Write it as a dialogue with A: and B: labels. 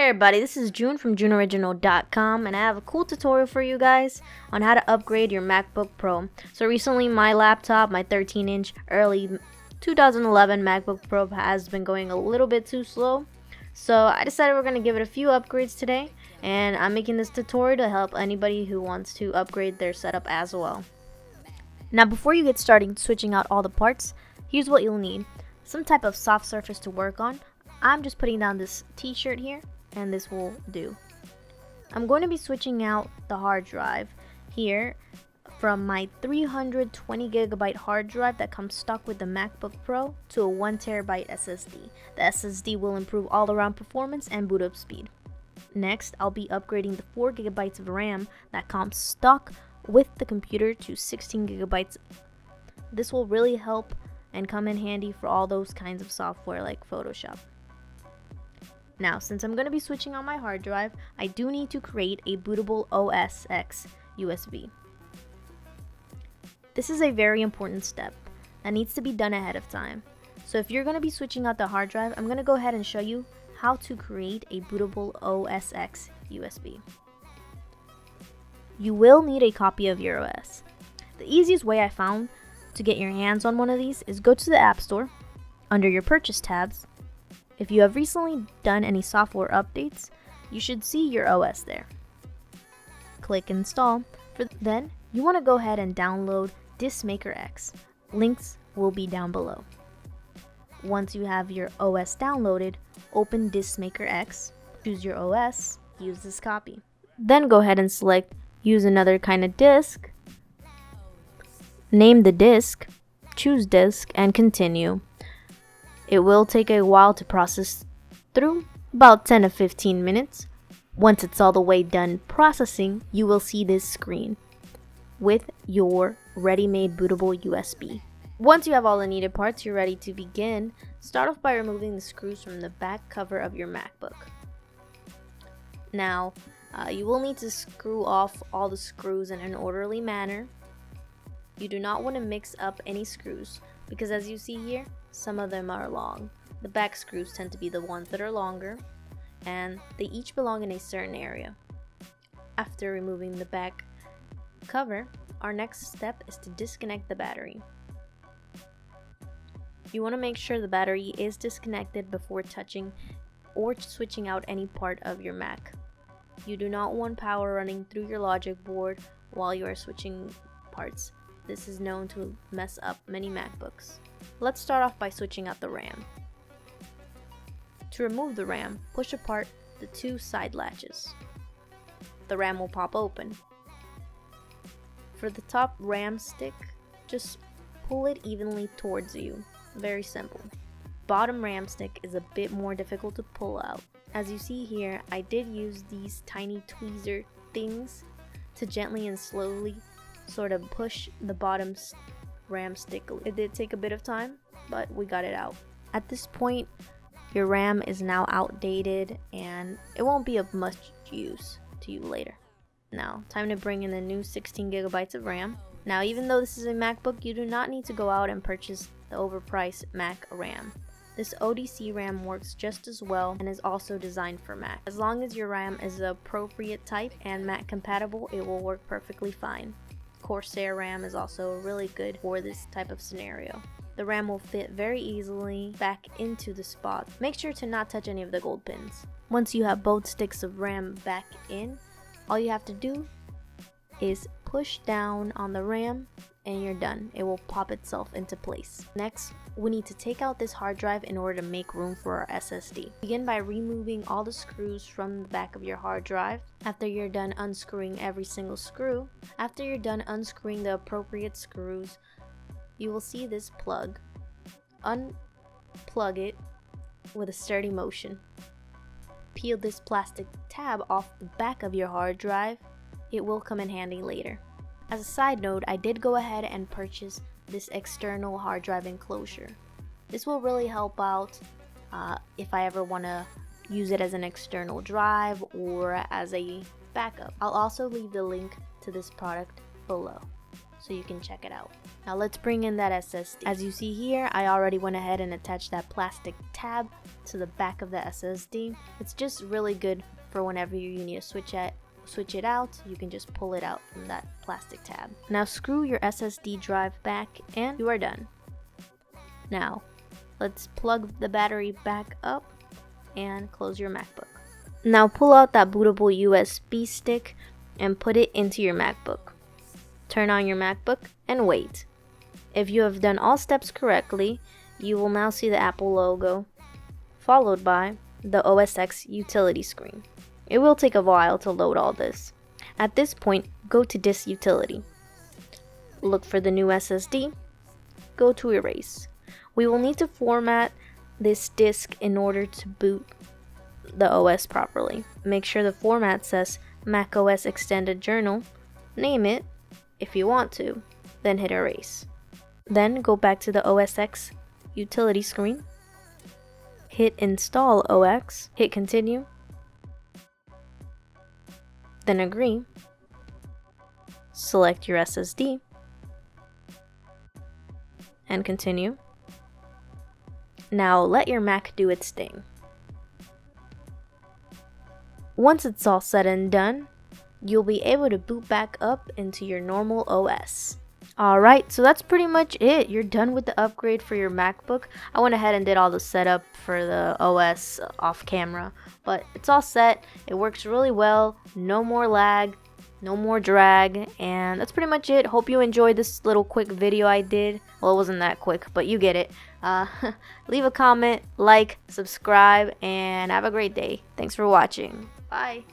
A: Hey everybody, this is June from JuneOriginal.com, and I have a cool tutorial for you guys on how to upgrade your MacBook Pro. So recently my laptop, my 13-inch early 2011 MacBook Pro has been going a little bit too slow. So I decided we're going to give it a few upgrades today, and I'm making this tutorial to help anybody who wants to upgrade their setup as well. Now before you get started switching out all the parts, here's what you'll need. Some type of soft surface to work on. I'm just putting down this t-shirt here, and this will do. I'm going to be switching out the hard drive here from my 320GB hard drive that comes stock with the MacBook Pro to a 1TB SSD. The SSD will improve all around performance and boot up speed. Next, I'll be upgrading the 4GB of RAM that comes stock with the computer to 16GB. This will really help and come in handy for all those kinds of software like Photoshop. Now, since I'm going to be switching on my hard drive, I do need to create a bootable OSX USB. This is a very important step that needs to be done ahead of time. So if you're going to be switching out the hard drive, I'm going to go ahead and show you how to create a bootable OSX USB. You will need a copy of your OS. The easiest way I found to get your hands on one of these is go to the App Store, under your Purchase tabs. If you have recently done any software updates, you should see your OS there. Click Install. Then you want to go ahead and download DiskMaker X. Links will be down below. Once you have your OS downloaded, open DiskMaker X, choose your OS, use this copy. Then go ahead and select Use another kind of disk, name the disk, choose disk, and continue. It will take a while to process through, about 10 to 15 minutes. Once it's all the way done processing, you will see this screen with your ready-made bootable USB. Once you have all the needed parts, you're ready to begin. Start off by removing the screws from the back cover of your MacBook. Now, you will need to screw off all the screws in an orderly manner. You do not want to mix up any screws because, as you see here, some of them are long. The back screws tend to be the ones that are longer, and they each belong in a certain area. After removing the back cover, our next step is to disconnect the battery. You want to make sure the battery is disconnected before touching or switching out any part of your Mac. You do not want power running through your logic board while you are switching parts. This is known to mess up many MacBooks. Let's start off by switching out the RAM. To remove the RAM, push apart the two side latches. The RAM will pop open. For the top RAM stick, just pull it evenly towards you. Very simple. Bottom RAM stick is a bit more difficult to pull out. As you see here, I did use these tiny tweezer things to gently and slowly sort of push the bottom RAM stick. It did take a bit of time, but we got it out. At this point, your RAM is now outdated and it won't be of much use to you later. Now, time to bring in the new 16GB of RAM. Now, even though this is a MacBook, you do not need to go out and purchase the overpriced Mac RAM. This ODC RAM works just as well and is also designed for Mac. As long as your RAM is the appropriate type and Mac compatible, it will work perfectly fine. Corsair RAM is also really good for this type of scenario. The RAM will fit very easily back into the spot. Make sure to not touch any of the gold pins. Once you have both sticks of RAM back in, all you have to do is push down on the RAM and you're done. It will pop itself into place. Next, we need to take out this hard drive in order to make room for our SSD. Begin by removing all the screws from the back of your hard drive. After you're done unscrewing every single screw, after you're done unscrewing the appropriate screws, you will see this plug. Unplug it with a sturdy motion. Peel this plastic tab off the back of your hard drive. It will come in handy later. As a side note, I did go ahead and purchase this external hard drive enclosure. This will really help out if I ever want to use it as an external drive or as a backup. I'll also leave the link to this product below. so you can check it out. Now let's bring in that SSD. As you see here, I already went ahead and attached that plastic tab to the back of the SSD. It's just really good for whenever you need to switch it out, you can just pull it out from that plastic tab. Now screw your SSD drive back and you are done. Now let's plug the battery back up and close your MacBook. Now pull out that bootable USB stick and put it into your MacBook. Turn on your MacBook and wait. If you have done all steps correctly, you will now see the Apple logo, followed by the OS X utility screen. It will take a while to load all this. At this point, go to Disk Utility. Look for the new SSD. Go to Erase. We will need to format this disk in order to boot the OS properly. Make sure the format says macOS Extended Journal. Name it if you want to, then hit Erase. Then go back to the OS X utility screen. Hit Install OX. Hit Continue. Then agree. Select your SSD and continue. Now let your Mac do its thing. Once it's all said and done, you'll be able to boot back up into your normal OS. Alright, so that's pretty much it. You're done with the upgrade for your MacBook. I went ahead and did all the setup for the OS off camera, but it's all set. It works really well. No more lag, no more drag, and that's pretty much it. Hope you enjoyed this little quick video I did. Well, it wasn't that quick, but you get it. Leave a comment, like, subscribe, and have a great day. Thanks for watching. Bye.